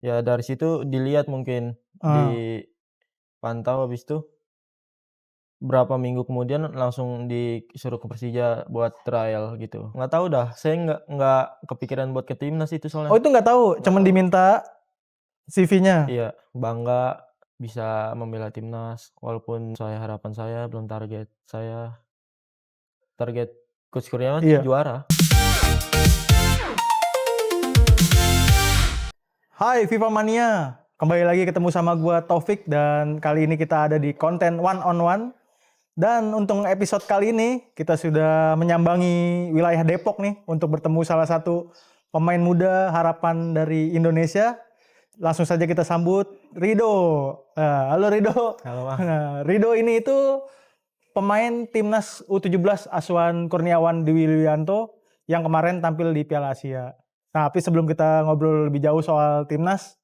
Ya dari situ dilihat mungkin, Ah, dipantau habis itu berapa minggu kemudian langsung disuruh ke Persija buat trial gitu. Nggak tahu dah, saya nggak kepikiran buat ke timnas itu oh soalnya, itu nggak tahu, nggak cuman tahu. diminta CV-nya? Iya, bangga bisa membela timnas walaupun harapan saya belum target saya. Target Coach Kurniawan sih Iya. juara. Hai FIFA Mania, kembali lagi ketemu sama gua Taufik dan kali ini kita ada di konten one on one. Dan untuk episode kali ini kita sudah menyambangi wilayah Depok nih untuk bertemu salah satu pemain muda harapan dari Indonesia. Langsung saja kita sambut Rido. Nah, halo Rido. Halo Bang. Nah, Rido ini itu pemain timnas U17 asuhan Kurniawan Dwi Yulianto yang kemarin tampil di Piala Asia. Nah, tapi sebelum kita ngobrol lebih jauh soal timnas,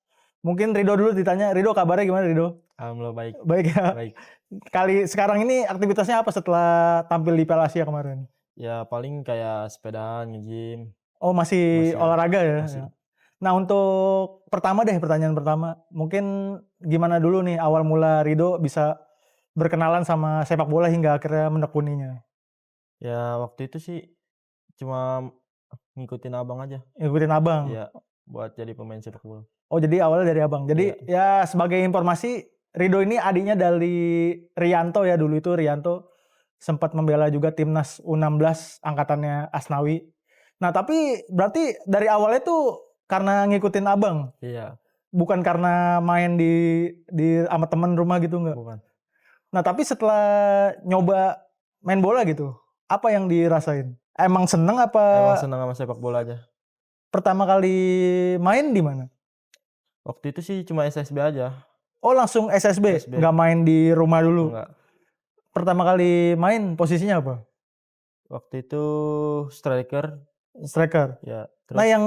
mungkin Rido dulu ditanya. Rido, kabarnya gimana Rido? Alhamdulillah baik, Baik ya. baik. Kali sekarang ini aktivitasnya apa setelah tampil di Piala Asia kemarin? Ya paling kayak sepedaan, nge-gym, Oh, masih masih ya, olahraga ya? Ya. masih. Nah, untuk pertama deh, pertanyaan pertama. Mungkin gimana dulu nih awal mula Rido bisa berkenalan sama sepak bola hingga akhirnya menekuninya? Ya waktu itu sih cuma ngikutin abang aja. Ngikutin abang. Iya, buat jadi pemain sepak bola. Oh, jadi awalnya dari abang. Iya, Jadi ya sebagai informasi, Rido ini adiknya dari Rianto ya, dulu itu Rianto sempat membela juga timnas U16 angkatannya Asnawi. Nah, tapi berarti dari awalnya tuh karena ngikutin abang, iya, bukan karena main di sama temen rumah gitu enggak? bukan. Nah, tapi setelah nyoba main bola gitu, apa yang dirasain? Emang seneng Emang apa senang sama sepak bola aja. pertama kali main di mana? Waktu itu sih cuma SSB aja, Oh, langsung SSB, SSB, nggak main di rumah dulu. enggak. Pertama kali main posisinya apa? Waktu itu striker, Striker. ya Nah, terus yang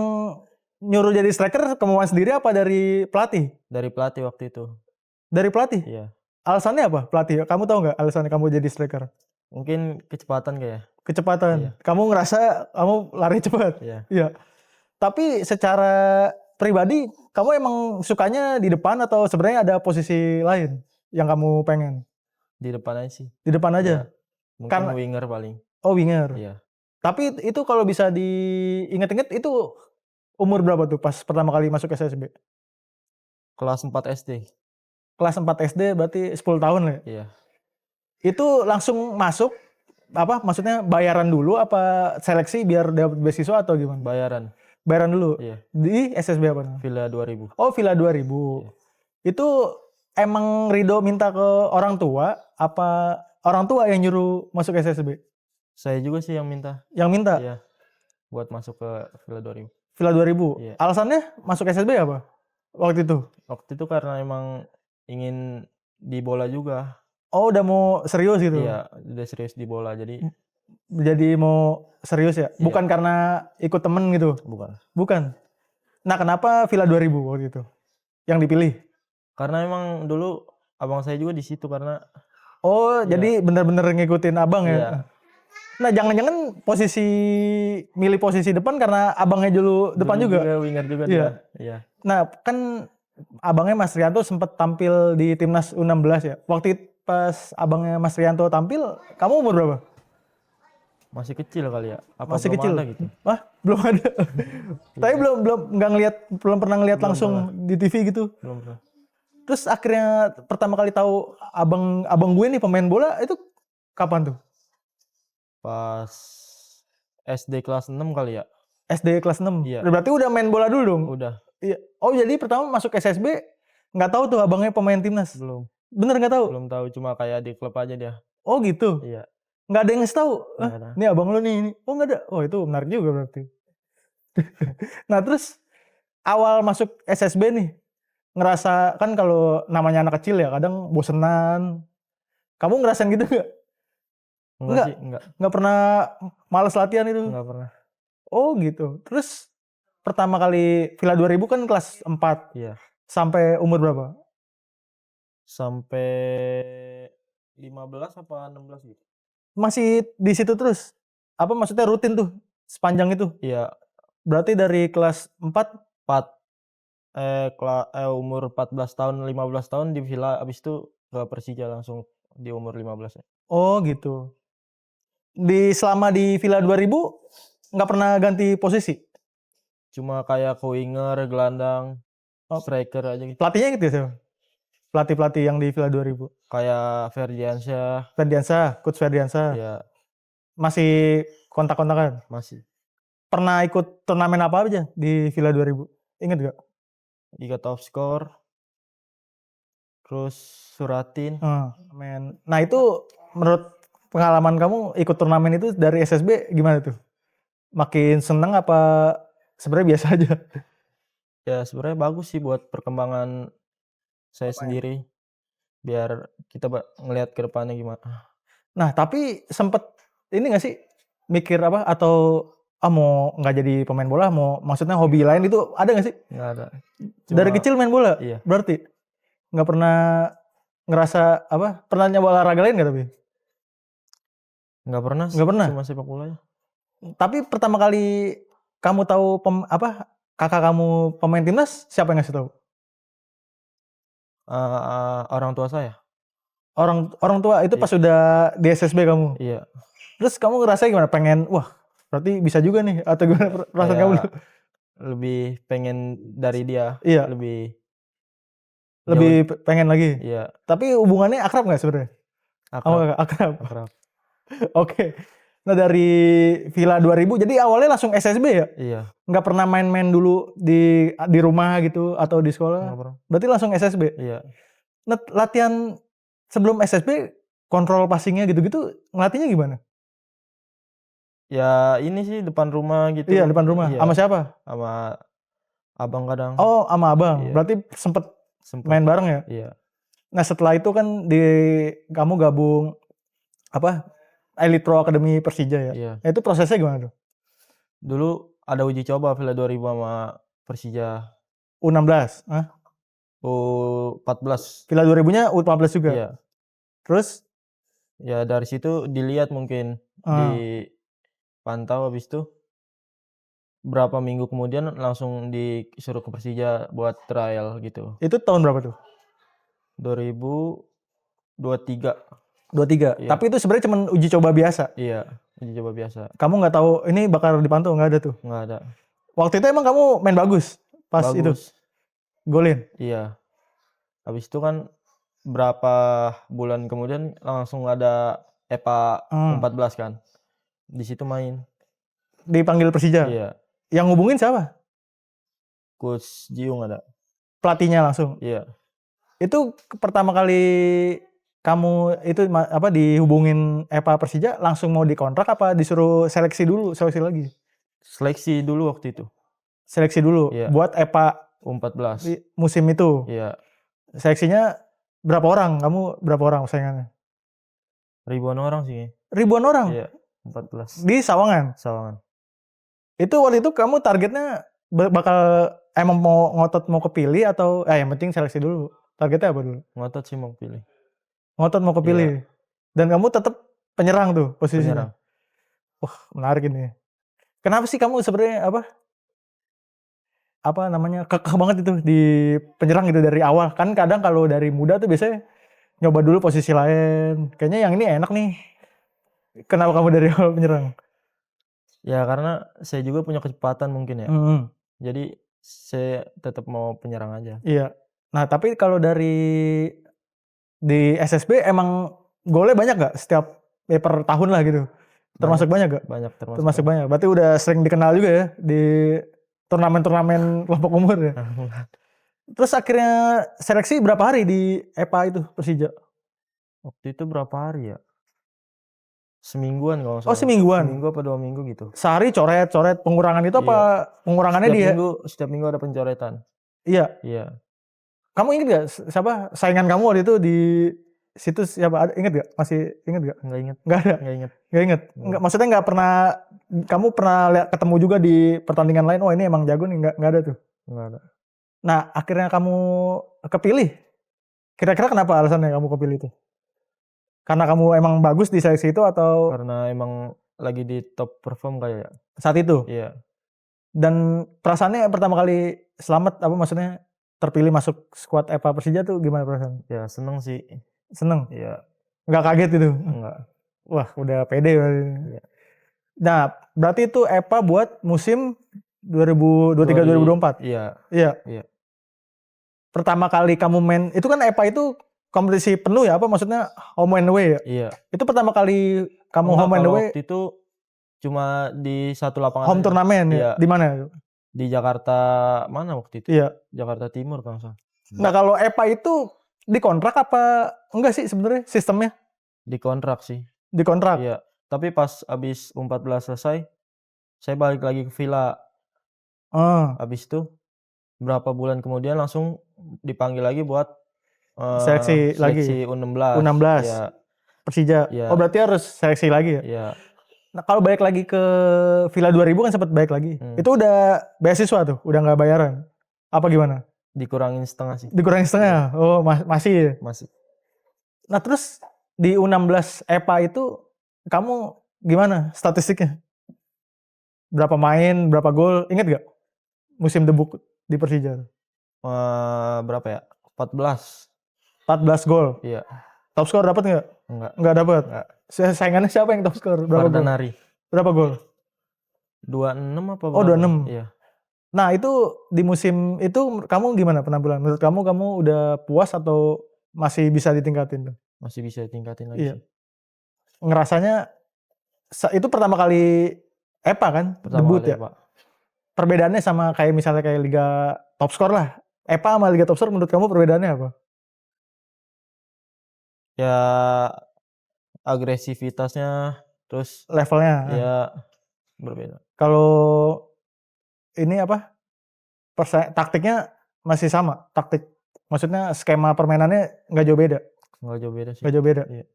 nyuruh jadi striker kemauan sendiri apa dari pelatih? dari pelatih waktu itu. Dari pelatih. Iya, Alasannya apa? Pelatih. Kamu tahu nggak alasannya kamu jadi striker? mungkin kecepatan kayak. Kecepatan. Iya, Kamu ngerasa kamu lari cepat. iya, Iya. Tapi secara pribadi, kamu emang sukanya di depan atau sebenarnya ada posisi lain yang kamu pengen? di depan aja sih. Di depan Iya, aja. mungkin Kan winger paling. oh, winger. Iya, Tapi itu kalau bisa diinget-inget itu umur berapa tuh pas pertama kali masuk SSB? kelas 4 SD. Kelas 4 SD berarti 10 tahun lah ya? Iya, Itu langsung masuk, apa, maksudnya bayaran dulu apa seleksi biar dapat beasiswa atau gimana? bayaran. Bayaran dulu? Iya, Di SSB apa namanya? Villa 2000. Oh, Villa 2000. Iya. Itu emang Rido minta ke orang tua, apa orang tua yang nyuruh masuk SSB? Saya juga sih yang minta. Yang minta? Iya, buat masuk ke Villa 2000. Villa 2000. Iya. Alasannya masuk SSB apa? Waktu itu? Waktu itu karena emang ingin di bola juga. Oh, udah mau serius gitu? Iya, udah serius di bola jadi Jadi mau serius ya? iya, Bukan karena ikut temen gitu? bukan. Bukan? Nah, kenapa Villa 2000 waktu itu yang dipilih? Karena emang dulu abang saya juga di situ karena Oh, iya, jadi bener-bener ngikutin abang ya? iya, Nah, jangan-jangan milih posisi depan karena abangnya dulu depan dulu juga? juga winger juga dia. Iya. Iya. Nah, kan abangnya Mas Rianto sempat tampil di timnas U16 ya. Pas abangnya Mas Rianto tampil, kamu umur berapa? Masih kecil kali ya? Apa Masih belum kecil. ada gitu? Wah, belum ada. Tapi Iya, belum pernah ngeliat belum pernah, langsung di TV gitu. belum pernah. Terus akhirnya pertama kali tahu abang abang gue nih pemain bola itu kapan tuh? Pas SD kelas 6 kali ya? SD kelas 6. Iya, Berarti udah main bola dulu dong? udah, Iya. Oh, jadi pertama masuk SSB nggak tahu tuh abangnya pemain timnas? belum, Bener nggak tahu? belum tahu cuma kayak di klub aja dia. Oh, gitu. Iya, Nggak ada yang ngasih tahu? nggak ada. Ini abang lo nih ini. Oh, nggak ada. Oh, itu menarik juga berarti. Nah, terus awal masuk SSB nih, ngerasa kan kalau namanya anak kecil ya kadang bosenan. Kamu ngerasain gitu nggak? Enggak Nggak? sih, enggak, Nggak pernah males latihan itu? enggak pernah. Oh, gitu. Terus pertama kali Villa 2000 kan kelas 4. Iya, Sampai umur berapa? sampai 15 apa 16 gitu. Masih di situ terus? Apa maksudnya rutin tuh sepanjang itu? Iya, Berarti dari kelas 4 4. umur 14 tahun, 15 tahun di Villa, habis itu ke Persija langsung di umur 15 ya. Oh gitu. Selama di Villa 2000 nggak pernah ganti posisi? Cuma kayak winger, gelandang, Oh, striker aja gitu. pelatihnya gitu ya siapa? Pelatih-pelatih yang di Villa 2000? Kayak Ferdiansyah, Ferdiansyah, Coach Ferdiansyah. ya Masih kontak-kontakan? masih. Pernah ikut turnamen apa aja di Villa 2000? Ingat gak? Liga Top Skor, terus Suratin. Nah itu menurut pengalaman kamu ikut turnamen itu dari SSB gimana tuh? Makin seneng apa sebenarnya biasa aja? Ya sebenarnya bagus sih buat perkembangan saya Apa ya? sendiri, biar kita ngelihat ke depannya gimana. Nah tapi sempet ini gak sih mikir apa atau mau nggak jadi pemain bola, mau maksudnya hobi lain itu ada gak sih? Nggak ada. Dari Cuma kecil main bola iya, berarti nggak pernah ngerasa apa? Pernah nyoba olahraga lain nggak tapi? nggak pernah sih, Nggak pernah. cuma sepak bola aja. Tapi pertama kali kamu tahu kakak kamu pemain timnas siapa yang ngasih tahu? Orang tua saya. Orang orang tua itu Iya. pas udah di SSB kamu. Iya, Terus kamu ngerasa gimana? Pengen, wah berarti bisa juga nih atau gimana perasaan kamu? kayak lebih pengen dari dia, Iya, lebih jauh. lebih pengen lagi. Iya, Tapi hubungannya akrab nggak sebenarnya? Sama akrab, kakak? Akrab. akrab. Oke. Nah dari Villa 2000 jadi awalnya langsung SSB ya? Iya, Nggak pernah main-main dulu di rumah gitu atau di nggak sekolah? pernah. Berarti langsung SSB. Iya, Nah, latihan sebelum SSB kontrol passingnya gitu-gitu ngelatihnya gimana? ya ini sih depan rumah gitu. Iya depan rumah. Iya, Sama siapa? sama abang kadang. Oh sama abang. Iya, Berarti sempet sempet. main bareng ya? Iya, Nah setelah itu kan kamu gabung apa Elite Pro Academy Persija ya? iya. Nah, itu prosesnya gimana tuh? Dulu ada uji coba Villa 2000 sama Persija U16? Hah? U14. Villa 2000-nya U14 juga? Iya, Terus? ya dari situ dilihat mungkin, Ah, dipantau, habis itu berapa minggu kemudian langsung disuruh ke Persija buat trial gitu. itu tahun berapa tuh? 2023. 23. Iya, Tapi itu sebenarnya cuma uji coba biasa. iya, uji coba biasa. Kamu nggak tahu ini bakal dipantau, nggak ada tuh. Nggak ada. Waktu itu emang kamu main bagus pas itu Bagus. golin. Iya. Habis itu kan berapa bulan kemudian langsung ada EPA Hmm. U14 kan. Di situ main. Dipanggil Persija. Iya. Yang ngubungin siapa? Coach Jiung ada. Pelatihnya langsung. Iya. Itu pertama kali kamu itu dihubungin EPA Persija langsung mau dikontrak apa disuruh seleksi dulu, seleksi lagi? Seleksi dulu waktu itu. Seleksi dulu Iya. buat EPA U14. di musim itu. Iya. Seleksinya berapa orang? Kamu berapa orang saingannya? Ribuan orang sih. Ribuan orang Iya. 14. di Sawangan. Sawangan. Itu waktu itu kamu targetnya bakal emang mau ngotot mau kepilih atau yang penting seleksi dulu. Targetnya apa dulu? Ngotot sih mau pilih. Ngotot mau kepilih. Dan kamu tetap penyerang tuh posisinya. Penyerang. Wah, menarik ini. Kenapa sih kamu sebenarnya apa namanya kekeh banget itu di penyerang gitu dari awal? Kan kadang kalau dari muda tuh biasanya nyoba dulu posisi lain. Kayaknya yang ini enak nih. Kenapa kamu dari awal penyerang? Ya karena saya juga punya kecepatan mungkin ya. Jadi saya tetap mau penyerang aja. Iya. Nah, tapi kalau di SSB emang golnya banyak gak setiap per tahun lah gitu? Termasuk banyak gak? Banyak termasuk. Termasuk banyak. Berarti udah sering dikenal juga ya di turnamen-turnamen kelompok umur ya. Terus akhirnya seleksi berapa hari di EPA itu Persija? Waktu itu berapa hari ya? Semingguan kalau nggak salah. Oh semingguan. Seminggu apa 2 minggu gitu. Sehari coret-coret pengurangan itu apa pengurangannya Setiap minggu ada pencoretan. Iya. Iya. Kamu inget gak siapa saingan kamu waktu itu di situs siapa? Inget gak? Masih inget gak? Nggak inget. Nggak ada. Nggak inget. Nggak inget. Nggak, maksudnya nggak pernah kamu pernah ketemu juga di pertandingan lain. Oh ini emang jago nih. Nggak ada tuh. Nggak ada. Nah akhirnya kamu kepilih. Kira-kira kenapa alasannya kamu kepilih itu? Karena kamu emang bagus di seleksi itu atau Karena emang lagi di top perform kayak ya. saat itu? Iya. Dan perasaannya pertama kali selamat apa maksudnya terpilih masuk skuad EPA Persija tuh gimana perasaan? Ya seneng sih. Seneng? Iya, Nggak kaget itu? enggak. Wah udah pede berarti. Iya. Nah berarti itu EPA buat musim 2023-2024? Iya, Iya. iya. Pertama kali kamu main, itu kan EPA itu kompetisi penuh ya, apa maksudnya home and away ya? Iya. Itu pertama kali kamu Enggak, home and kalau away, waktu itu cuma di satu lapangan home aja. turnamen ya? Iya. Di mana? Di Jakarta mana waktu itu? Iya. Jakarta Timur kalau nggak salah. Nah kalau EPA itu dikontrak apa enggak sih sebenarnya sistemnya? Dikontrak sih. Dikontrak? Iya. Tapi pas abis U14 selesai, saya balik lagi ke Villa. Abis itu berapa bulan kemudian langsung dipanggil lagi buat Seleksi lagi? seleksi U16. U16? Iya. Persija? Iya. Oh berarti harus seleksi lagi ya? Iya. Nah kalau balik lagi ke Villa 2000 kan sempat balik lagi. Itu udah beasiswa tuh? Udah nggak bayaran? Apa gimana? Dikurangin setengah sih. Dikurangin setengah? Oh masih ya? Masih. Nah terus di U16 EPA itu kamu gimana statistiknya? Berapa main, berapa gol? Ingat gak? Musim debut di Persija. Berapa ya? 14. 14 gol. Iya. Top skor dapat nggak? Enggak. Nggak dapat. Enggak. Saingannya siapa yang top skor? Berapa gol? Fardanari. Berapa gol? 26 apa Oh berapa? 26. Iya. Nah itu di musim itu kamu gimana penampilan? Menurut kamu udah puas atau masih bisa ditingkatin? Masih bisa ditingkatin lagi Iya. sih. Ngerasanya itu pertama kali EPA kan? Pertama Debut kali ya? Pak. Perbedaannya sama kayak misalnya kayak Liga Top Skor lah. EPA sama Liga Top Skor menurut kamu perbedaannya apa? Ya agresivitasnya terus Levelnya. ya berbeda. Kalau ini apa? Taktiknya masih sama. Taktik maksudnya skema permainannya nggak jauh beda. Nggak jauh beda sih. Nggak jauh beda. Iya.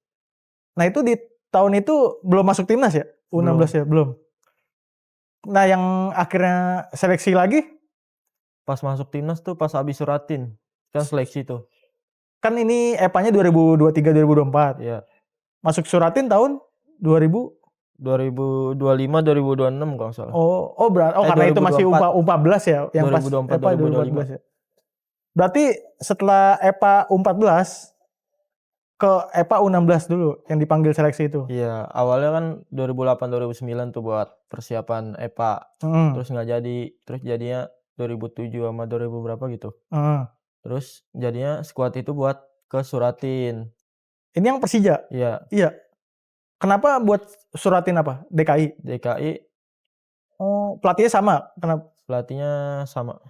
Nah itu di tahun itu belum masuk timnas ya? U16 ya? Belum. Nah yang akhirnya seleksi lagi? Pas masuk timnas tuh pas habis Suratin. Kan seleksi tuh. Kan ini EPA-nya 2023-2024. Iya. Masuk Suratin tahun 2000? 2025 2026 kalau nggak salah. Karena itu masih U14 ya, yang 2024, pas EPA 2025. 2014 ya. Berarti setelah EPA U14 ke EPA U16 dulu yang dipanggil seleksi itu. Iya, awalnya kan 2008 2009 tuh buat persiapan EPA. Terus nggak jadi, terus jadinya 2007 sama 2000 berapa gitu. Terus jadinya skuad itu buat ke Suratin. Ini yang Persija? Iya. Iya. Kenapa buat Suratin apa? DKI? DKI. Oh, pelatihnya sama? Kenapa? Pelatihnya sama.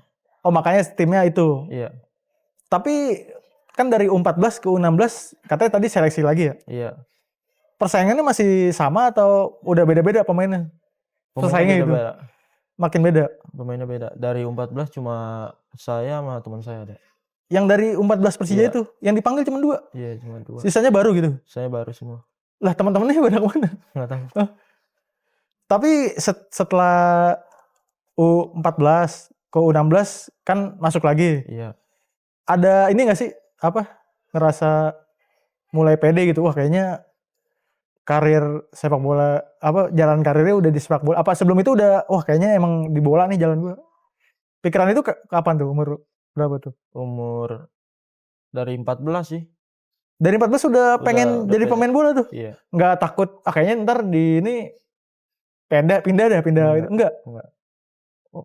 Oh, makanya timnya itu? Iya. Tapi kan dari U14 ke U16 katanya tadi seleksi lagi ya? Iya. Persaingannya masih sama atau udah beda-beda pemainnya? Persaingannya itu? Beda. Makin beda? Pemainnya beda. Dari U14 cuma saya sama teman saya ada. Yang dari U14 Persija Iya. itu? Yang dipanggil cuma 2? Iya, cuma 2. Sisanya baru gitu? Saya baru semua. Lah teman-temannya pada kemana? Nggak tahu. Tapi setelah U14 ke U16 kan masuk lagi. Iya. Ada ini gak sih? Apa? Ngerasa mulai pede gitu. Wah kayaknya karir sepak bola, jalan karirnya udah di sepak bola. Apa sebelum itu udah, wah kayaknya emang di bola nih jalan gue. Pikiran itu kapan tuh? Umur berapa tuh? Umur dari 14 sih. Dari 14 udah pengen jadi pemain bola tuh? Iya. Nggak takut, kayaknya ntar di ini pindah gitu. Enggak. Oh,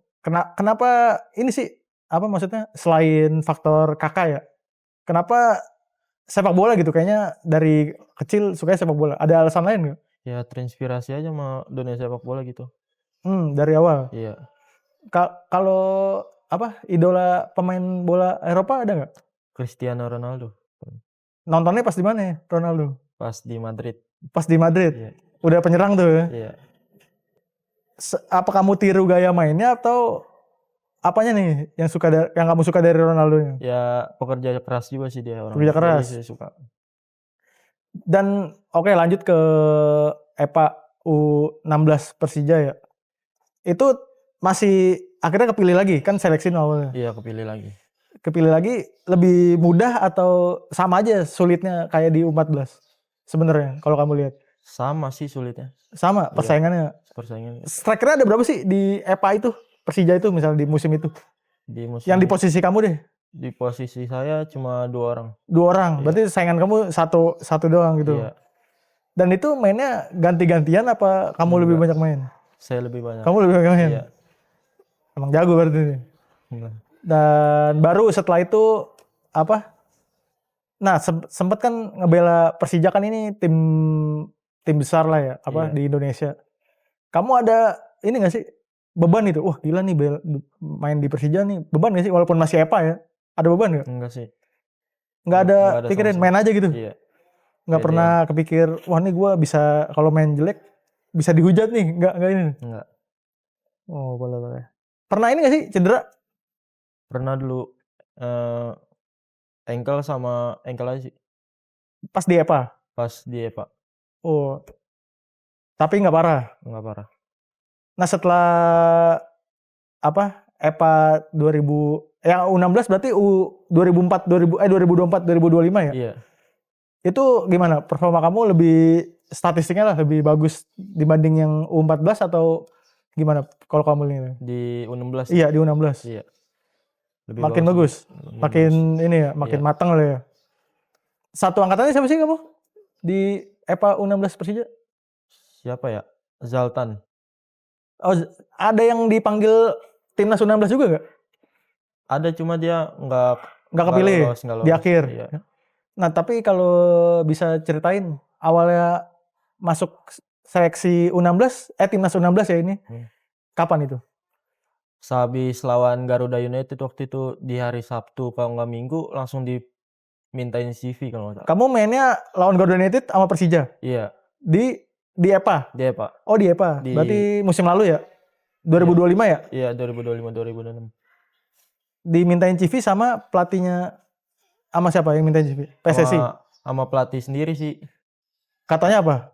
kenapa ini sih? Apa maksudnya? Selain faktor kakak ya? Kenapa sepak bola gitu? Kayaknya dari kecil sukanya sepak bola. Ada alasan lain nggak? Ya terinspirasi aja sama dunia sepak bola gitu. Dari awal? Iya. Kalau idola pemain bola Eropa ada nggak? Cristiano Ronaldo. Nontonnya pas di mana ya Ronaldo? Pas di Madrid. Pas di Madrid? Iya. Udah penyerang tuh ya? Iya. Apa kamu tiru gaya mainnya atau apanya nih yang kamu suka dari Ronaldo? Ya pekerja keras juga sih dia orang. Pekerja keras. Jadi saya suka. Dan oke, lanjut ke EPA U16 Persija ya. Itu masih akhirnya kepilih lagi kan seleksi awalnya? Iya, kepilih lagi. Kepilih lagi lebih mudah atau sama aja sulitnya kayak di U14 sebenarnya kalau kamu lihat? Sama sih sulitnya. Sama persaingannya. Persaingan. Strikernya ada berapa sih di EPA itu? Persija itu misalnya di musim itu? Yang di posisi kamu deh? Di posisi saya cuma 2 orang. 2 orang. Iya. Berarti saingan kamu satu doang gitu. Iya. Dan itu mainnya ganti-gantian apa kamu lebih banyak main? Saya lebih banyak. Kamu lebih banyak main? Iya. Emang jago berarti. Dan baru setelah itu apa? Nah, sempet kan ngebela Persija kan ini tim besar lah ya, di Indonesia. Kamu ada ini gak sih beban itu? Wah gila nih main di Persija nih, beban gak sih walaupun masih EPA ya? Ada beban gak? Enggak sih. Nggak ada pikirin main aja gitu? Iya. Nggak pernah kepikir, wah nih gue bisa kalau main jelek bisa dihujat nih? Nggak ini? Enggak. Oh boleh. Pernah ini gak sih cedera? Pernah dulu. Ankle aja sih. Pas di EPA? Pas di EPA. Oh. Tapi nggak parah? Nggak parah. Nah setelah EPA 2000, yang U16 berarti 2024 2025 ya? Iya. Itu gimana? Performa kamu lebih statistiknya lah lebih bagus dibanding yang U14 atau gimana kalau kamu lihat? Di U16. Iya, di U16. Iya. Lebih makin bagus. Makin ini ya, makin matang lah ya. Satu angkatannya siapa sih kamu? Di EPA U16 Persija? Siapa ya? Zaltan. Oh, ada yang dipanggil timnas U16 juga nggak? Ada, cuma dia nggak kepilih lolos. Di akhir. Iya. Nah, tapi kalau bisa ceritain awalnya masuk seleksi U16, timnas U16 ya ini. Kapan itu? Sehabis lawan Garuda United waktu itu di hari Sabtu kalau nggak Minggu langsung dimintain CV kalau nggak salah. Kamu mainnya lawan Garuda United sama Persija? Iya. Di EPA? Di EPA. Oh di EPA. Berarti musim lalu ya? 2025 ya? Iya 2025-2026. Dimintain CV sama pelatihnya, sama siapa yang mintain CV? PSSI? Sama pelatih sendiri sih. Katanya apa?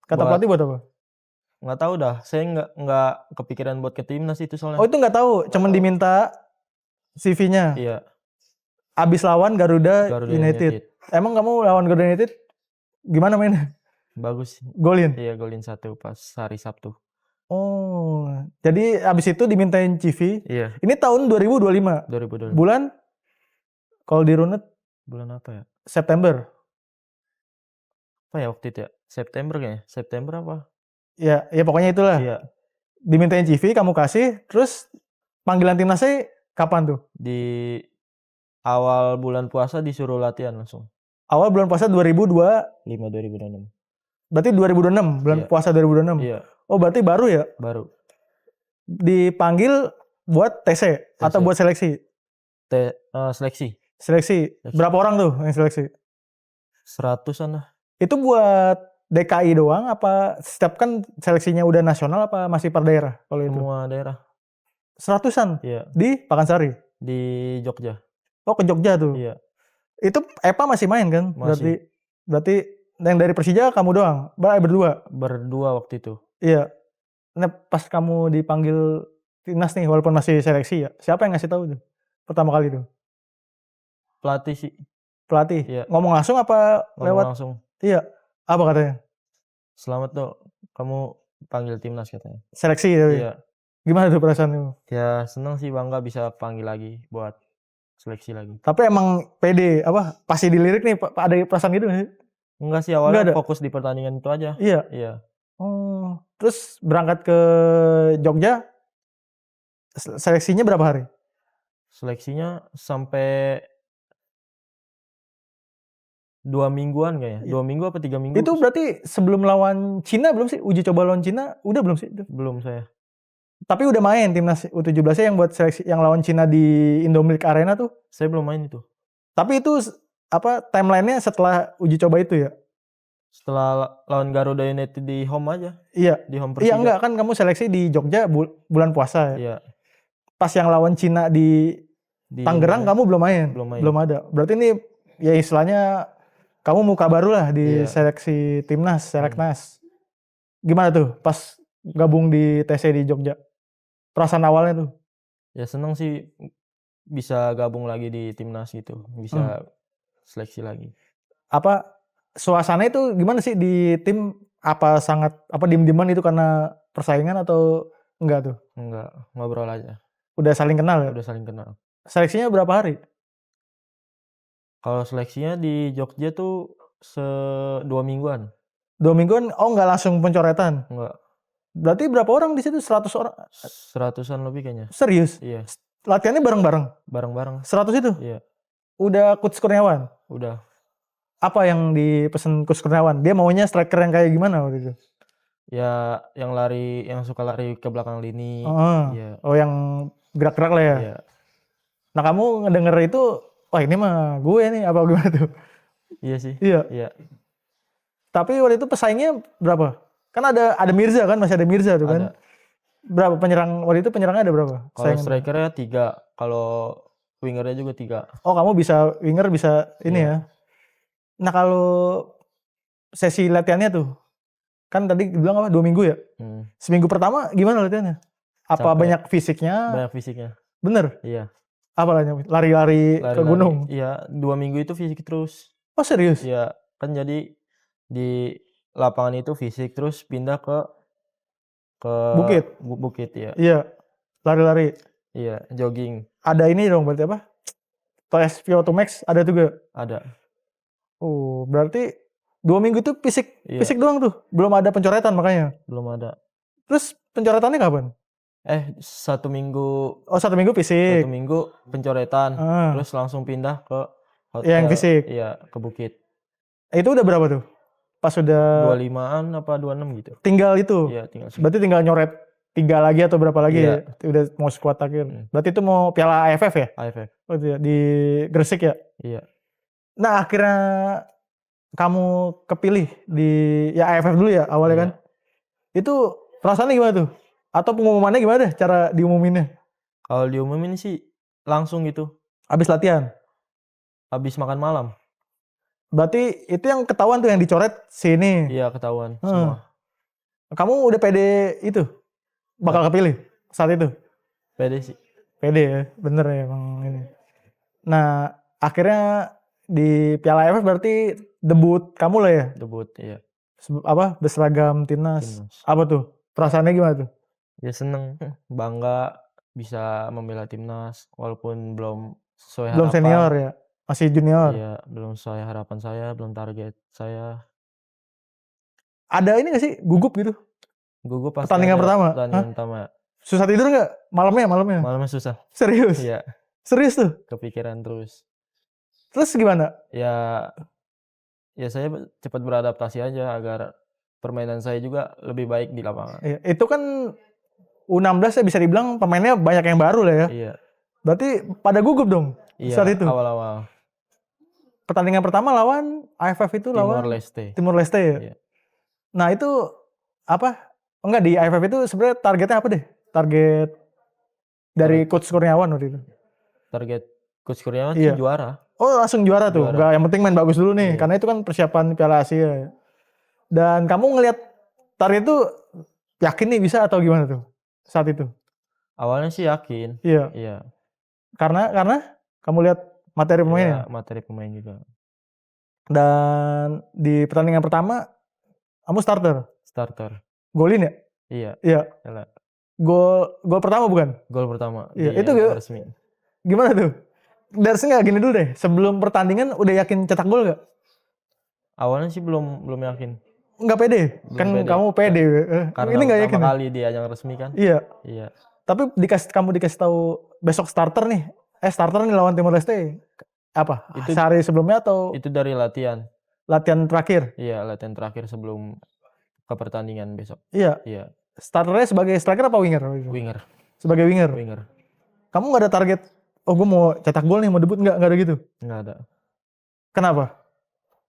Pelatih buat apa? Nggak tahu dah, saya nggak kepikiran buat ke timnas itu soalnya. Oh itu nggak tahu, cuman diminta CV-nya. Iya. Abis lawan Garuda United. Emang kamu lawan Garuda United gimana mainnya? Bagus. Golin? Iya, golin 1 pas hari Sabtu. Oh, jadi abis itu dimintain CV. Iya. Ini tahun 2025. 2025. Bulan? Kalau dirunut? Bulan apa ya? September. Apa ya waktu itu ya? September kayaknya. September apa? Ya pokoknya itulah. Iya. Dimintain CV, kamu kasih, terus panggilan timnasnya kapan tuh? Di awal bulan puasa disuruh latihan langsung. Awal bulan puasa 2026. Berarti 2026, bulan puasa 2026? Iya. Oh berarti baru ya? Baru. Dipanggil buat TC atau buat seleksi? Seleksi. Seleksi. Berapa orang tuh yang seleksi? 100-an lah. Itu buat DKI doang apa setiap kan seleksinya udah nasional apa masih per daerah kalau itu? Semua daerah. 100-an? Iya. Di Pakansari? Di Jogja. Oh ke Jogja tuh? Iya. Itu EPA masih main kan? Masih. Berarti yang dari Persija kamu doang? Berdua? Berdua waktu itu. Iya. Nah pas kamu dipanggil timnas nih walaupun masih seleksi ya, siapa yang ngasih tahu tuh pertama kali tuh? Pelatih sih. Pelatih? Iya. Ngomong langsung apa lewat? Ngomong langsung. Iya. Apa katanya? Selamat tuh, kamu panggil timnas katanya. Seleksi ya? Iya. Gimana tuh perasaanmu? Ya seneng sih, bangga bisa panggil lagi buat seleksi lagi. Tapi emang pede pasti dilirik nih ada perasaan gitu nggak sih? Enggak sih, awalnya fokus di pertandingan itu aja. Iya? Iya. Oh, terus berangkat ke Jogja, seleksinya berapa hari? Seleksinya sampai 2 mingguan kayaknya. 2 minggu apa 3 minggu. Itu berarti sebelum lawan Cina belum sih? Uji coba lawan Cina udah belum sih? Belum saya. Tapi udah main timnas U17-nya yang buat seleksi yang lawan Cina di Indomilk Arena tuh? Saya belum main itu. Tapi itu timeline-nya setelah uji coba itu ya? Setelah lawan Garuda United di home aja. Iya. Di home Persija. Iya enggak, kan kamu seleksi di Jogja bulan puasa ya? Iya. Pas yang lawan Cina di Tangerang kamu belum main? Belum ada. Berarti ini ya istilahnya kamu muka baru lah di seleksi timnas, seleknas. Gimana tuh pas gabung di TC di Jogja? Perasaan awalnya tuh? Ya seneng sih bisa gabung lagi di timnas gitu, bisa seleksi lagi. Suasana itu gimana sih di tim? Sangat diem-dieman itu karena persaingan atau enggak tuh? Enggak, ngobrol aja. Udah saling kenal ya? Udah saling kenal. Seleksinya berapa hari? Kalau seleksinya di Jogja tuh 2 mingguan. 2 mingguan? Oh nggak langsung pencoretan? Enggak. Berarti berapa orang di situ? 100 orang? 100-an lebih kayaknya. Serius? Iya. Latihannya bareng-bareng? Bareng-bareng. 100 itu? Iya. Udah Coach Kurniawan? Udah. Apa yang dipesen Coach Kurniawan? Dia maunya striker yang kayak gimana waktu itu? Ya yang suka lari ke belakang lini. Iya. Oh yang gerak-gerak lah ya? Iya. Nah kamu ngedenger itu, wah ini mah gue nih, apa gimana tuh? Iya sih. Iya. Iya. Tapi waktu itu pesaingnya berapa? Kan ada Mirza kan, masih ada Mirza tuh kan? Ada. Berapa penyerang, waktu itu penyerangnya ada berapa? Kalau strikernya 3, kalau wingernya juga 3. Oh kamu bisa winger, bisa ini Iya. ya. Nah kalau sesi latihannya tuh, kan tadi bilang apa 2 minggu ya? Seminggu pertama gimana latihannya? Apa Capek. banyak fisiknya? Banyak fisiknya. Bener? Iya. Apa lari-lari ke gunung? Iya, 2 minggu itu fisik terus. Oh serius? Iya, kan jadi di lapangan itu fisik terus pindah ke bukit ya. Iya, lari-lari. Iya, jogging. Ada ini dong berarti apa? Tes VO2 Max ada juga? Ada. Oh, berarti 2 minggu tuh fisik Iya. doang tuh? Belum ada pencoretan makanya? Belum ada. Terus pencoretannya kapan? 1 minggu. Oh 1 minggu fisik? 1 minggu pencoretan. Terus langsung pindah ke hotel. Yang fisik? Iya, ke bukit. Itu udah berapa tuh? Pas udah 25-an apa 26 gitu. Tinggal itu? Iya, tinggal. Berarti tinggal nyoret 3 lagi atau berapa lagi? Iya. Udah mau squad akhir. Berarti itu mau Piala AFF ya? AFF. Oh iya, di Gresik ya? Iya. Nah akhirnya kamu kepilih di ya AFF dulu ya awalnya kan? Itu perasaannya gimana tuh? Atau pengumumannya gimana deh cara diumuminnya? Kalau diumumin sih langsung gitu. Habis latihan? Habis makan malam. Berarti itu yang ketahuan tuh yang dicoret sini? Iya ketahuan semua. Kamu udah pede itu? Bakal kepilih saat itu? Pede sih. Pede ya? Bener ya emang ini. Nah akhirnya di Piala AFF berarti debut kamu lah ya? Debut, iya. Berseragam timnas. Apa tuh? Perasaannya gimana tuh? Ya seneng, bangga bisa membela timnas walaupun belum sesuai harapan. Belum senior ya? Masih junior? Iya, belum sesuai harapan saya, belum target saya. Ada ini gak sih gugup gitu? Gugup pasti pertandingan ada. Pertama? Pertandingan pertama. Susah tidur gak? Malamnya? Malamnya susah. Serius? Iya. Serius tuh? Kepikiran terus. Terus gimana? Ya saya cepat beradaptasi aja agar permainan saya juga lebih baik di lapangan. Iya, itu kan U16 ya bisa dibilang pemainnya banyak yang baru lah ya. Iya. Berarti pada gugup dong saat itu? Awal-awal. Pertandingan pertama lawan AFF itu lawan Timor Leste ya? Iya. Nah itu apa? Enggak, di AFF itu sebenarnya targetnya apa deh? Target dari Coach Kurniawan waktu itu? Target Coach Kurniawan sih juara. Oh langsung juara tuh? Enggak, yang penting main bagus dulu nih. Karena itu kan persiapan Piala Asia. Dan kamu ngelihat target itu yakin nih bisa atau gimana tuh saat itu? Awalnya sih yakin. Iya. Karena kamu lihat materi pemainnya? Iya, materi pemain juga. Dan di pertandingan pertama kamu starter. Golin ya? Iya. Gol pertama bukan? Gol pertama. Iya, itu resmi. Gimana tuh? Dari sini gini dulu deh. Sebelum pertandingan udah yakin cetak gol gak? Awalnya sih belum yakin. Enggak pede? Kan pede. Kamu pede. Karena ini gak yakin? Pertama kali di ajang resmi kan? Iya. Tapi kamu dikasih tahu besok starter nih lawan Timor Leste. Apa? Itu sehari sebelumnya atau? Itu dari latihan. Latihan terakhir? Iya, latihan terakhir sebelum ke pertandingan besok. Iya. Starternya sebagai striker apa winger? Winger. Sebagai winger? Kamu gak ada target, oh gue mau cetak gol nih, mau debut, gak ada gitu? Nggak ada. Kenapa?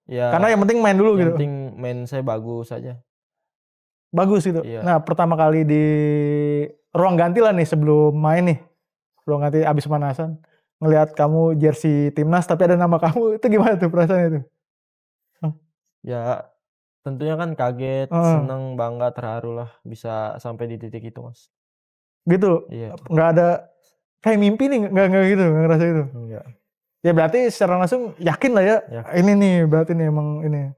Ya, karena yang penting main dulu gitu? Yang penting main saya bagus aja. Bagus gitu? Iya. Nah pertama kali di ruang ganti lah nih sebelum main nih, ruang ganti abis pemanasan, ngelihat kamu jersey timnas tapi ada nama kamu, itu gimana tuh perasaannya tuh? Ya tentunya kan kaget, seneng, bangga, terharu lah bisa sampai di titik itu mas. Gitu? Iya. Nggak ada kayak mimpi nih, nggak gitu, nggak ngerasa itu? Enggak. Ya berarti secara langsung yakin lah ya, ini nih berarti nih emang ini.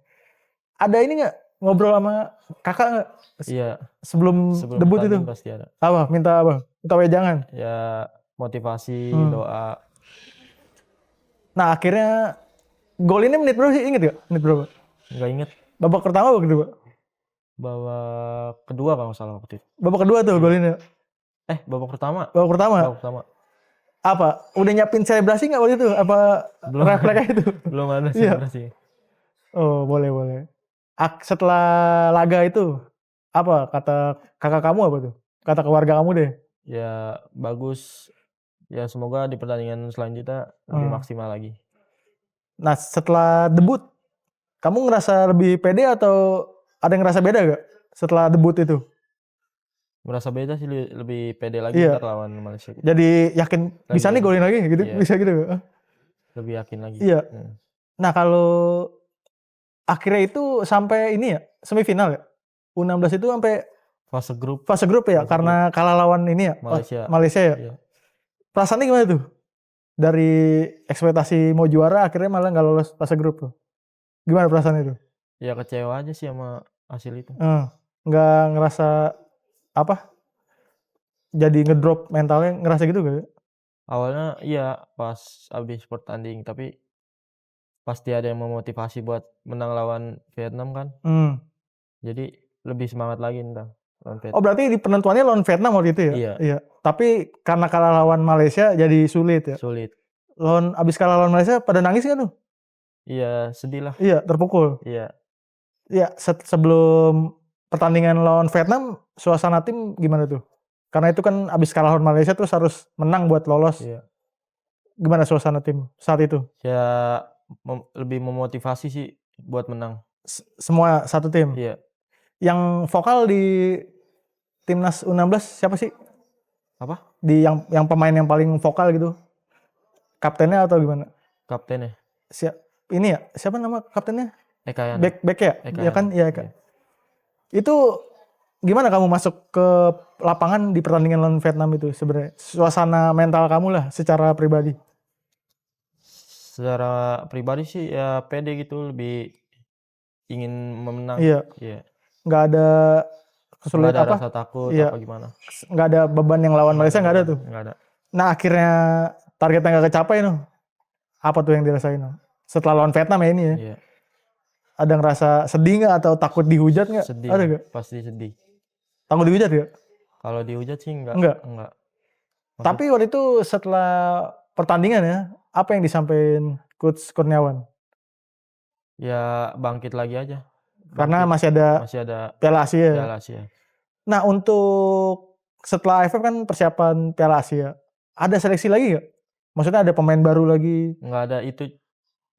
Ada ini nggak ngobrol sama kakak nggak? Iya. Sebelum debut itu? Pasti ada. Apa? Minta apa? Minta wejangan? Ya motivasi, doa. Nah akhirnya gol ini menit berapa sih? Ingat gak? Menit berapa? Nggak inget. Babak pertama babak kedua? Babak kedua kalau nggak salah waktu itu. Babak kedua tuh gol ini. Babak pertama. Babak pertama. Babak pertama. Apa? Udah nyiapin selebrasi nggak waktu itu? Apa belum refleksnya itu? Belum ada selebrasi. Oh boleh. Setelah laga itu apa kata kakak kamu apa tuh? Kata keluarga kamu deh. Ya bagus. Ya semoga di pertandingan selanjutnya lebih maksimal lagi. Nah setelah debut, kamu ngerasa lebih pede atau ada yang ngerasa beda gak setelah debut itu? Merasa beda sih, lebih pede lagi ntar lawan Malaysia. Jadi yakin bisa nih golin lagi gitu, bisa gitu gak? Lebih yakin lagi. Iya. Nah kalau akhirnya itu sampai ini ya, semifinal ya? U16 itu sampai fase grup ya, karena kalah lawan ini ya, Malaysia ya. Iya. Perasaannya gimana tuh? Dari ekspektasi mau juara akhirnya malah nggak lolos fase grup tuh. Gimana perasaan itu? Ya kecewa aja sih sama hasil itu. Nggak ngerasa apa? Jadi ngedrop mentalnya, ngerasa gitu gak? Awalnya iya pas abis pertanding, tapi pasti ada yang memotivasi buat menang lawan Vietnam kan. Jadi lebih semangat lagi ntar. Oh berarti di penentuannya lawan Vietnam waktu itu ya? Iya. Tapi karena kalah lawan Malaysia jadi sulit ya? Sulit. Abis kalah lawan Malaysia pada nangis kan tuh? Iya sedih lah. Iya terpukul? Iya. Iya sebelum pertandingan lawan Vietnam suasana tim gimana tuh? Karena itu kan abis kalah lawan Malaysia terus harus menang buat lolos. Iya. Gimana suasana tim saat itu? Ya lebih memotivasi sih buat menang. Semua satu tim? Iya. Yang vokal di timnas U16 siapa sih? Apa? Di yang pemain yang paling vokal gitu? Kaptennya atau gimana? Kaptennya. Ini ya, siapa nama kaptennya? Eka Yana. Back ya? Iya kan? Iya Eka. Itu gimana kamu masuk ke lapangan di pertandingan lawan Vietnam itu sebenarnya? Suasana mental kamu lah secara pribadi. Secara pribadi sih ya pede gitu, lebih ingin menang. Iya. Nggak ada kesulitan nggak ada rasa takut apa gimana. Nggak ada beban yang lawan Malaysia, nggak ada tuh. Nggak ada. Nah akhirnya targetnya nggak kecapai noh. Apa tuh yang dirasain noh? Setelah lawan Vietnam ya ini ya. Iya. Ada ngerasa sedih nggak atau takut dihujat nggak? Sedih. Ada nggak? Pasti sedih. Takut dihujat ya? Kalau dihujat sih enggak. Tapi waktu itu setelah pertandingan ya, apa yang disampaikan Coach Kurniawan? Ya bangkit lagi aja. Karena masih ada Piala Asia. Nah untuk setelah AFF kan persiapan Piala Asia, ada seleksi lagi nggak? Maksudnya ada pemain baru lagi? Nggak ada, itu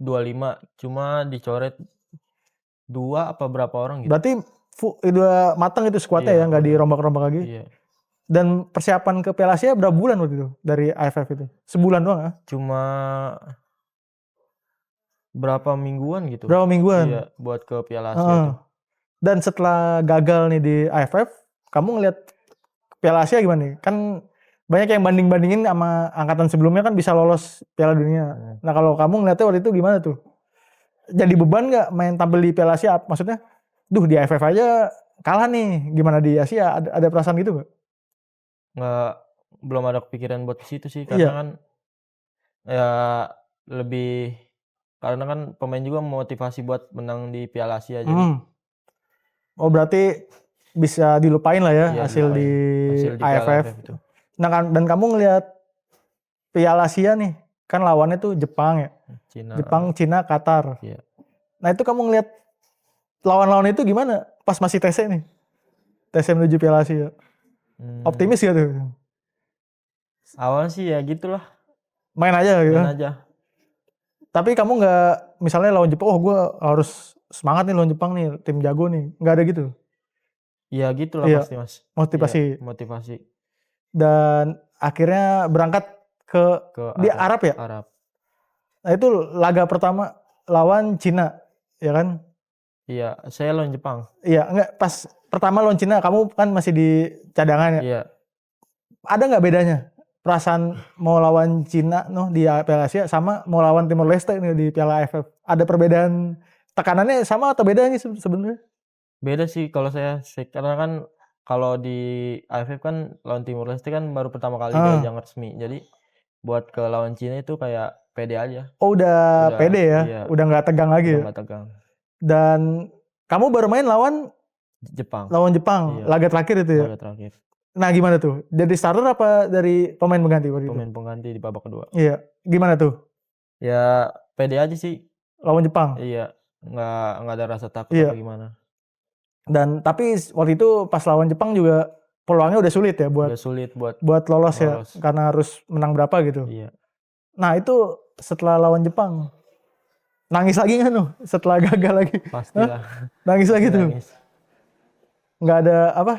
25, cuma dicoret 2 apa berapa orang gitu. Berarti udah matang itu skuadnya ya, nggak dirombak-rombak lagi? Iya. Dan persiapan ke Piala Asia berapa bulan waktu itu dari AFF itu? Sebulan doang ya? Cuma berapa mingguan gitu. Berapa mingguan? Iya, buat ke Piala Asia itu. Dan setelah gagal nih di AFF, kamu ngeliat Piala Asia gimana nih? Kan banyak yang banding-bandingin sama angkatan sebelumnya kan bisa lolos Piala Dunia. Nah kalau kamu ngeliatnya waktu itu gimana tuh? Jadi beban nggak main tampil di Piala Asia? Maksudnya, di AFF aja kalah nih, gimana di Asia? Ada perasaan gitu nggak? Nggak, belum ada kepikiran buat ke situ sih, karena kan ya lebih, karena kan pemain juga memotivasi buat menang di Piala Asia jadi. Oh berarti bisa dilupain lah ya hasil di AFF itu. Nah kan, dan kamu ngelihat Piala Asia nih, kan lawannya tuh Jepang ya, Jepang, Cina, Qatar. Iya. Nah itu kamu ngelihat lawan-lawan itu gimana? Pas masih TC nih, TC menuju Piala Asia. Optimis gak tuh? Awalnya sih ya gitulah. Main aja gitu. Main aja. Tapi kamu nggak misalnya lawan Jepang, gue harus semangat nih lawan Jepang nih, tim jago nih, nggak ada gitu? Iya gitulah pasti mas. Motivasi. Dan akhirnya berangkat ke di Arab ya? Arab. Nah itu laga pertama lawan Cina, ya kan? Iya, saya lawan Jepang. Iya, enggak, pas pertama lawan Cina, kamu kan masih di cadangan ya? Iya. Ada nggak bedanya perasaan mau lawan Cina di Piala Asia sama mau lawan Timor Leste nih di Piala AFF? Ada perbedaan tekanannya sama atau beda nih sebenarnya? Beda sih kalau saya, karena kan kalau di AFF kan lawan Timur Leste kan baru pertama kali diajang resmi. Jadi buat ke lawan Cina itu kayak pede aja. Oh udah pede ya, iya, udah nggak tegang lagi udah ya. nggak tegang. Dan kamu baru main lawan Jepang. Iya. Laga terakhir itu ya. Laga terakhir. Nah gimana tuh? Jadi starter apa dari pemain pengganti waktu itu? Pemain pengganti di babak kedua. Iya. Gimana tuh? Ya pede aja sih. Lawan Jepang. Iya. Nggak ada rasa takut apa gimana. Dan tapi waktu itu pas lawan Jepang juga peluangnya udah sulit ya buat lolos ya, karena harus menang berapa gitu. Iya. Nah itu setelah lawan Jepang nangis lagi nggak tuh setelah gagal lagi? Pastilah. Nangis lagi tuh. Nggak ada apa?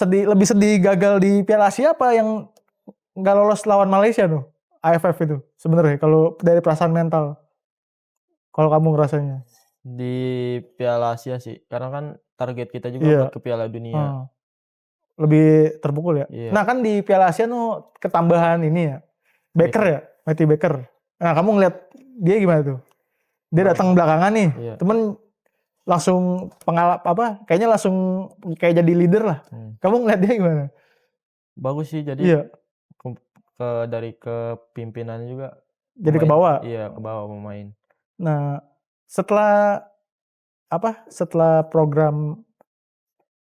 Lebih sedih gagal di Piala Asia apa yang nggak lolos lawan Malaysia tuh? AFF itu sebenarnya kalau dari perasaan mental. Kalau kamu ngerasanya? Di Piala Asia sih, karena kan target kita juga buat ke Piala Dunia. Lebih terpukul ya. Iya. Nah kan di Piala Asia tuh ketambahan ini ya, Baker ya, Matthew Baker. Nah kamu ngeliat dia gimana tuh? Dia datang belakangan nih, temen langsung kayaknya langsung kayak jadi leader lah. Kamu ngeliat dia gimana? Bagus sih, jadi dari kepimpinan juga. Jadi ke bawah? Iya, ke bawah pemain. Nah setelah program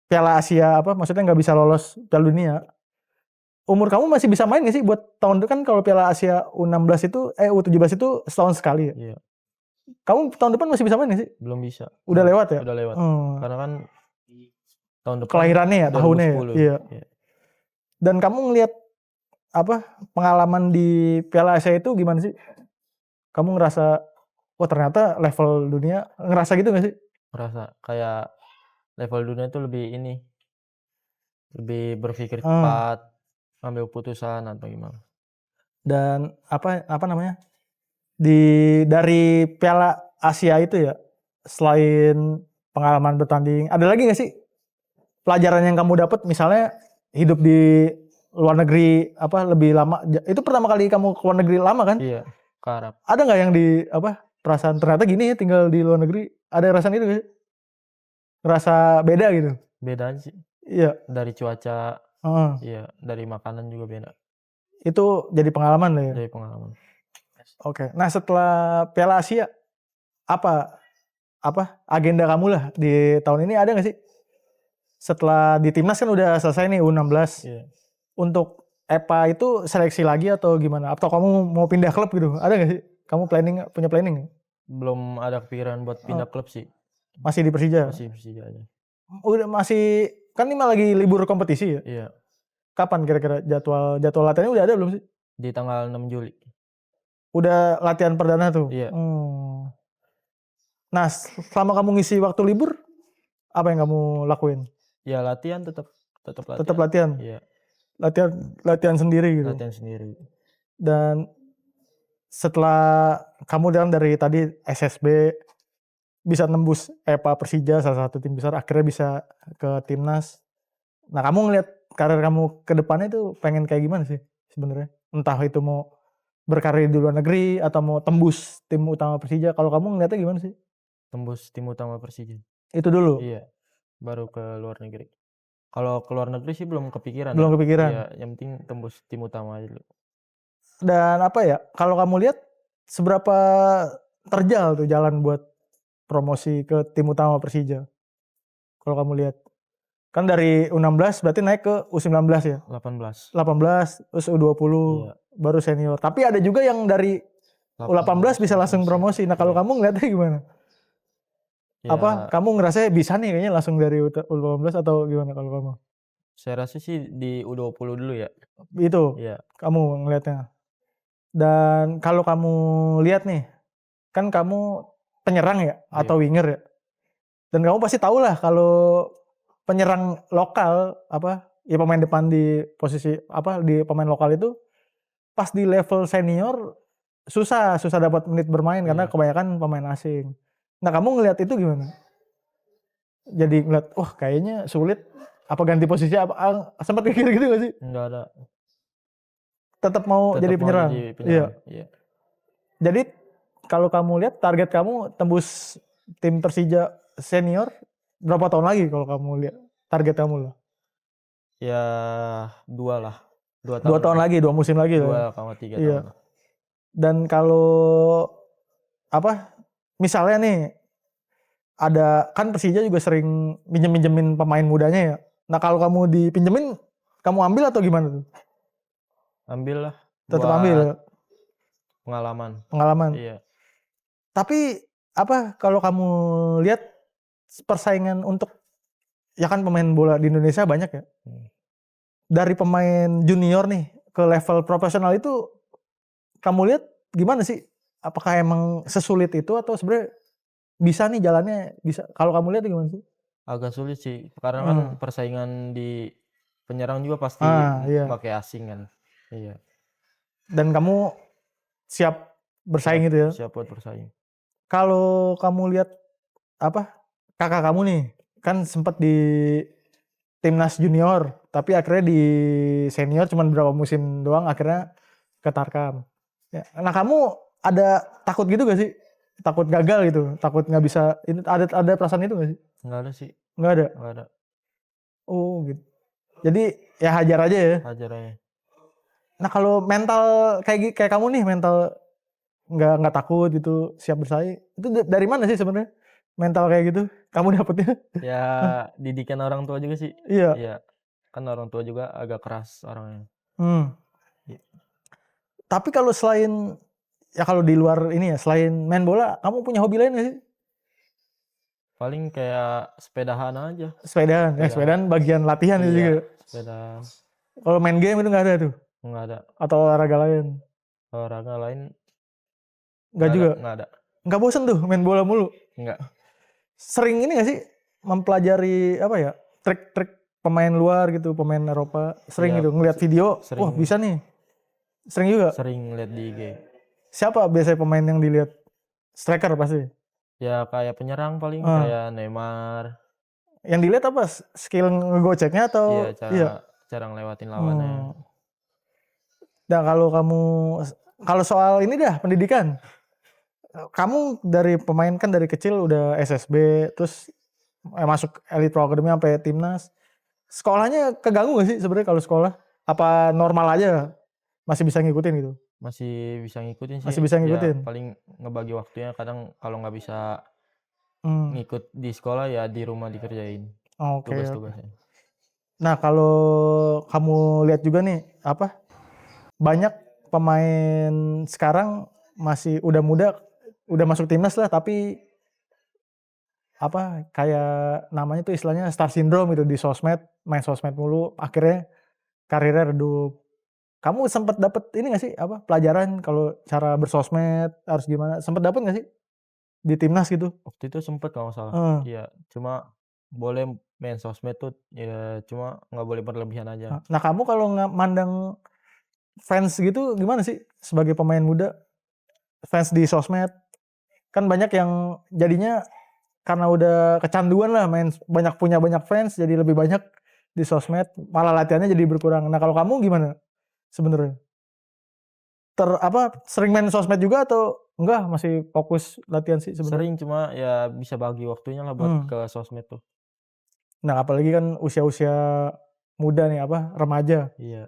Piala Asia maksudnya nggak bisa lolos Piala Dunia, umur kamu masih bisa main nggak sih buat tahun depan? Kalau Piala Asia U16 itu U17 itu setahun sekali ya? Iya. Kamu tahun depan masih bisa main nggak sih? Belum bisa. Udah lewat ya? Udah lewat. Karena kan tahun depan kelahirannya ya, tahunnya ya. Iya. Dan kamu ngelihat pengalaman di Piala Asia itu gimana sih? Kamu ngerasa wah ternyata level dunia, ngerasa gitu nggak sih? Ngerasa kayak level dunia itu lebih berpikir cepat, ambil putusan atau gimana. Dan apa namanya? Dari Piala Asia itu ya, selain pengalaman bertanding, ada lagi nggak sih pelajaran yang kamu dapat? Misalnya hidup di luar negeri lebih lama. Itu pertama kali kamu ke luar negeri lama kan? Iya, ke Arab. Ada nggak yang perasaan ternyata gini ya tinggal di luar negeri? Ada rasaan itu nggak sih? Ngerasa beda gitu? Beda sih. Iya. Dari cuaca, iya, dari makanan juga beda. Itu jadi pengalaman lah ya? Jadi pengalaman. Oke. Nah setelah Piala Asia, apa agenda kamu lah di tahun ini, ada nggak sih? Setelah di timnas kan udah selesai nih U16. Iya. Untuk EPA itu seleksi lagi atau gimana? Atau kamu mau pindah klub gitu? Ada nggak sih? Kamu punya planning? Belum ada kepikiran buat pindah klub sih. Masih di Persija? Masih Persija aja. Udah masih, kan ini lagi libur kompetisi ya? Iya. Kapan kira-kira jadwal latihannya udah ada belum sih? Di tanggal 6 Juli. Udah latihan perdana tuh? Iya. Nah selama kamu ngisi waktu libur, apa yang kamu lakuin? Ya latihan, tetap latihan. Tetap latihan? Iya. Latihan sendiri gitu? Latihan sendiri. Dan setelah kamu dari tadi SSB, bisa nembus EPA Persija, salah satu tim besar, akhirnya bisa ke timnas. Nah kamu ngelihat karir kamu ke depannya itu pengen kayak gimana sih sebenarnya? Entah itu mau berkarir di luar negeri atau mau tembus tim utama Persija. Kalau kamu ngeliatnya gimana sih? Tembus tim utama Persija. Itu dulu? Iya, baru ke luar negeri. Kalau ke luar negeri sih belum kepikiran. Belum kepikiran? Iya, yang penting tembus tim utama aja dulu. Dan kalau kamu lihat seberapa terjal tuh jalan buat promosi ke tim utama Persija? Kalau kamu lihat, kan dari U16 berarti naik ke U19 ya? 18, terus U20, iya. Baru senior. Tapi ada juga yang dari U18 bisa langsung promosi. Nah kalau kamu ngeliatnya gimana? Ya. Kamu ngerasa bisa nih kayaknya langsung dari U18 atau gimana kalau kamu? Saya rasa sih di U20 dulu ya. Itu? Iya. Kamu ngeliatnya? Dan kalau kamu lihat nih, kan kamu penyerang ya atau winger ya. Dan kamu pasti tahu lah kalau penyerang lokal ya pemain depan di posisi di pemain lokal itu pas di level senior susah dapat menit bermain karena kebanyakan pemain asing. Nah, kamu ngelihat itu gimana? Jadi ngeliat, kayaknya sulit, apa ganti posisi sempat mikir gitu gak sih? Enggak ada. Tetap mau jadi penyerang. Iya. Jadi kalau kamu lihat target kamu tembus tim Persija senior berapa tahun lagi kalau kamu lihat target kamu lah? Ya 2 lah. 2 2 tahun lagi, 2 musim lagi lah. 2 sama 3 Iya. tahun lah. Dan kalau misalnya nih ada kan Persija juga sering minjemin pemain mudanya ya. Nah kalau kamu dipinjemin, kamu ambil atau gimana tuh? Ambil lah. Tetap Buat ambil pengalaman. Iya. Tapi kalau kamu lihat persaingan untuk ya kan pemain bola di Indonesia banyak ya. Dari pemain junior nih ke level profesional itu kamu lihat gimana sih? Apakah emang sesulit itu atau sebenarnya bisa nih jalannya bisa? Kalau kamu lihat gimana sih? Agak sulit sih karena kan persaingan di penyerang juga pasti iya. pakai asing kan. Iya. Dan kamu siap bersaing gitu ya? Siap buat bersaing. Kalau kamu lihat kakak kamu nih kan sempat di timnas junior, tapi akhirnya di senior cuma berapa musim doang akhirnya ke Tarkam. Ya. Nah kamu ada takut gitu gak sih? Takut gagal gitu, takut nggak bisa. Ini ada perasaan itu gak sih? Nggak ada sih. Nggak ada. Nggak ada. Oh gitu. Jadi ya hajar aja ya. Hajar aja. Nah kalau mental kayak kamu nih mental nggak takut gitu, siap bersaing. Itu dari mana sih sebenarnya? Mental kayak gitu kamu dapetnya? Ya didikan orang tua juga sih. Iya. Iya. Kan orang tua juga agak keras orangnya. Ya. Tapi kalau selain ya kalau di luar ini ya selain main bola, kamu punya hobi lain gak sih? Paling kayak sepedahan aja. Sepedaan bagian latihan itu juga. Sepedaan. Kalau main game itu nggak ada tuh? Nggak ada. Atau olahraga lain? Olahraga lain? Nggak juga? Nggak ada. Nggak bosen tuh main bola mulu? Nggak. Sering ini nggak sih mempelajari trik-trik pemain luar gitu, pemain Eropa? Sering gitu ngeliat video, wah bisa nih. Sering juga? Sering lihat di IG. Siapa biasanya pemain yang dilihat? Striker pasti? Ya kayak penyerang paling kayak Neymar. Yang dilihat apa? Skill ngegoceknya atau? Cara ngelewatin lawannya. Nah kalau soal ini dah pendidikan, kamu dari pemain kan dari kecil udah SSB, terus masuk Elite Pro Academy sampai timnas. Sekolahnya keganggu gak sih sebenarnya kalau sekolah? Apa normal aja? Masih bisa ngikutin gitu? Masih bisa ngikutin sih. Masih bisa ngikutin? Ya, paling ngebagi waktunya kadang kalau nggak bisa ngikut di sekolah ya di rumah dikerjain tugas-tugasnya. Nah kalau kamu lihat juga nih banyak pemain sekarang masih udah muda, udah masuk timnas lah tapi kayak namanya tuh istilahnya star syndrome gitu di sosmed, main sosmed mulu, akhirnya karirnya redup. Kamu sempat dapet ini gak sih pelajaran kalau cara bersosmed harus gimana? Sempat dapet gak sih di timnas gitu? Waktu itu sempet kalau nggak salah. Iya, cuma boleh main sosmed tuh ya cuma nggak boleh berlebihan aja. Nah kamu kalau mandang fans gitu gimana sih sebagai pemain muda? Fans di sosmed kan banyak yang jadinya karena udah kecanduan lah punya banyak fans jadi lebih banyak di sosmed, malah latihannya jadi berkurang. Nah kalau kamu gimana sebenarnya? Sering main sosmed juga atau enggak masih fokus latihan sih sebenarnya? Sering cuma ya bisa bagi waktunya lah buat ke sosmed tuh. Nah apalagi kan usia-usia muda nih remaja. Iya.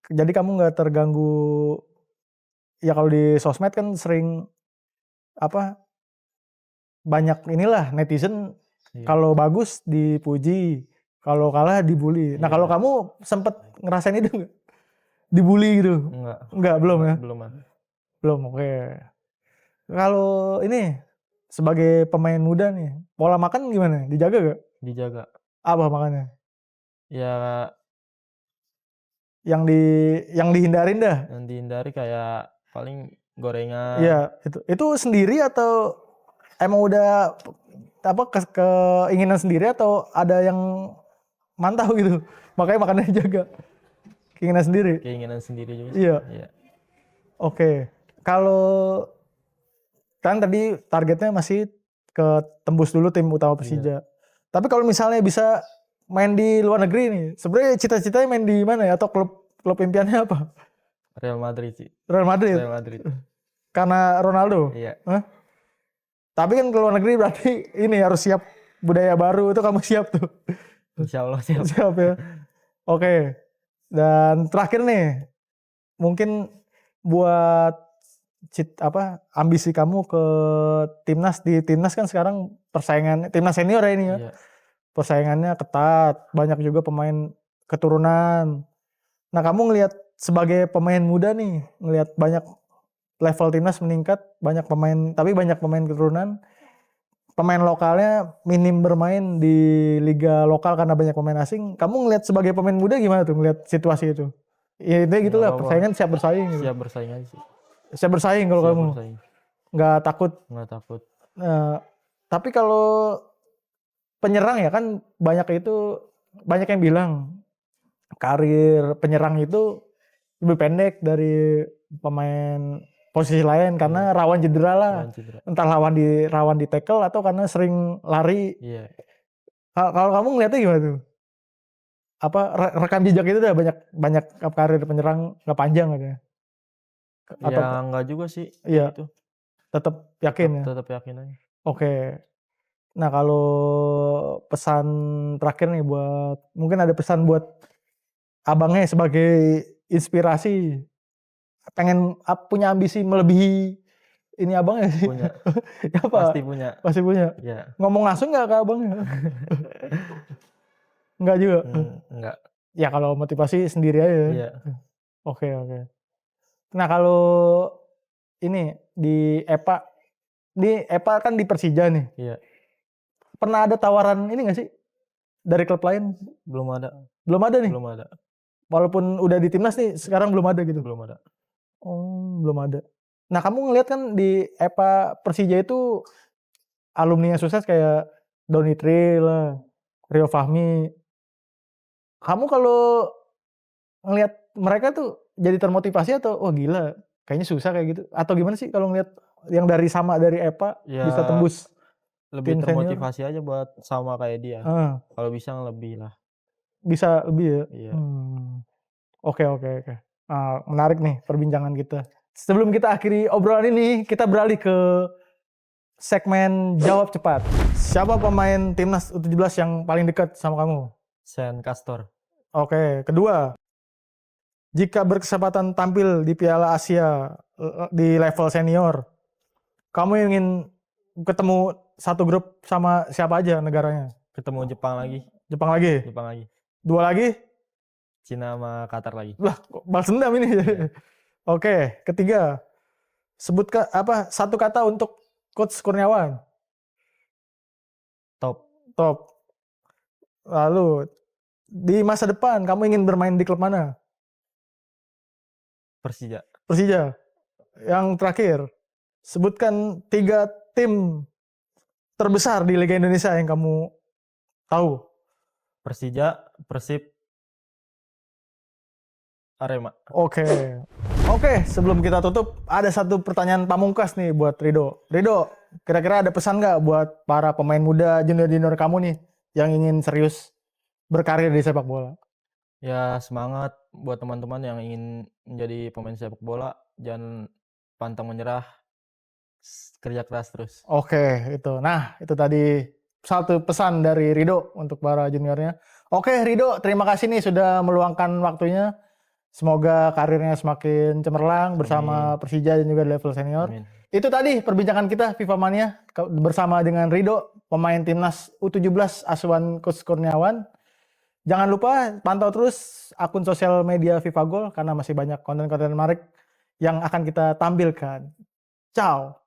Jadi kamu nggak terganggu ya kalau di sosmed kan sering banyak inilah netizen kalau bagus dipuji, kalau kalah dibully. Nah kalau kamu sempet ngerasain itu nggak? Dibully gitu? Enggak, belum ya? Belum, oke. Kalau ini sebagai pemain muda nih, pola makan gimana? Dijaga gak? Dijaga. Apa makannya? Ya yang dihindarin dah. Yang dihindari kayak paling gorengan. Iya, itu sendiri atau emang udah keinginan sendiri atau ada yang mantau gitu? Makanya makannya dijaga. Keinginan sendiri juga. Iya. Oke. Kalau kan tadi targetnya masih ke tembus dulu tim utama Persija. Tapi kalau misalnya bisa main di luar negeri nih, sebenarnya cita-citanya main di mana ya? Atau klub impiannya apa? Real Madrid sih. Real Madrid. Karena Ronaldo? Iya. Tapi kan ke luar negeri berarti ini harus siap budaya baru itu kamu siap tuh. Insyaallah siap. Siap ya. Oke. Dan terakhir nih, mungkin buat ambisi kamu ke timnas. Di timnas kan sekarang persaingan timnas senior ya ini ya. Iya. Persaingannya ketat, banyak juga pemain keturunan. Nah, kamu ngelihat sebagai pemain muda nih, ngelihat banyak level timnas meningkat, banyak pemain keturunan. Pemain lokalnya minim bermain di liga lokal karena banyak pemain asing. Kamu ngelihat sebagai pemain muda gimana tuh ngelihat situasi itu? Ya itu gitulah, persaingan siap bersaing gitu. Siap bersaing aja sih. Siap bersaing kalau kamu. Bersaing. Nggak takut. Nggak takut. Tapi kalau penyerang ya kan banyak yang bilang karir penyerang itu lebih pendek dari pemain posisi lain karena rawan cedera lah. Entah rawan di tackle atau karena sering lari. Iya. Kalau kamu ngeliatnya gimana tuh? Apa rekam jejak itu udah banyak karir penyerang nggak panjang katanya? Ya enggak juga sih. Iya. Itu. Tetap yakin ya? Tetap yakin aja. Oke. Nah, kalau pesan terakhir nih mungkin ada pesan buat abangnya sebagai inspirasi, pengen punya ambisi melebihi ini abangnya sih. Punya. Apa? Pasti punya. Ya. Ngomong langsung nggak ke abangnya? Nggak juga? Enggak. Ya kalau motivasi sendiri aja. Iya. Oke. Nah, kalau ini di EPA kan di Persija nih. Iya. Pernah ada tawaran ini nggak sih dari klub lain? Belum ada. Belum ada nih? Belum ada. Walaupun udah di timnas nih, sekarang belum ada gitu? Belum ada. Oh, belum ada. Nah, kamu ngeliat kan di EPA Persija itu alumni yang sukses kayak Doni Tri lah, Rio Fahmi. Kamu kalau ngeliat mereka tuh jadi termotivasi atau gila, kayaknya susah kayak gitu? Atau gimana sih kalau ngeliat yang dari EPA bisa tembus? Lebih termotivasi aja buat sama kayak dia. Kalau bisa lebih lah. Bisa lebih ya? Iya. Oke. Menarik nih perbincangan kita. Sebelum kita akhiri obrolan ini, kita beralih ke segmen jawab cepat. Siapa pemain timnas U17 yang paling dekat sama kamu? Sean Castor. Oke. Kedua, jika berkesempatan tampil di Piala Asia di level senior, kamu ingin ketemu satu grup sama siapa aja negaranya? Ketemu Jepang lagi. Jepang lagi? Dua lagi? Cina sama Qatar lagi. Lah, kok balas dendam ini. Yeah. Oke, ketiga. Sebutkan satu kata untuk Coach Kurniawan. Top. Lalu, di masa depan kamu ingin bermain di klub mana? Persija. Yang terakhir, sebutkan 3 tim terbesar di Liga Indonesia yang kamu tahu. Persija, Persib, Arema. Oke, sebelum kita tutup, ada satu pertanyaan pamungkas nih buat Rido. Rido, kira-kira ada pesan nggak buat para pemain muda junior-junior kamu nih yang ingin serius berkarir di sepak bola? Ya, semangat buat teman-teman yang ingin menjadi pemain sepak bola, jangan pantang menyerah, kerja keras terus. Oke, itu. Nah, itu tadi satu pesan dari Rido untuk para juniornya. Oke, Rido, terima kasih nih sudah meluangkan waktunya. Semoga karirnya semakin cemerlang bersama Persija dan juga di level senior. Amin. Itu tadi perbincangan kita FIFA Mania bersama dengan Rido, pemain timnas U17 asuhan Coach Kurniawan. Jangan lupa pantau terus akun sosial media FIFA Goal karena masih banyak konten-konten menarik yang akan kita tampilkan. Ciao.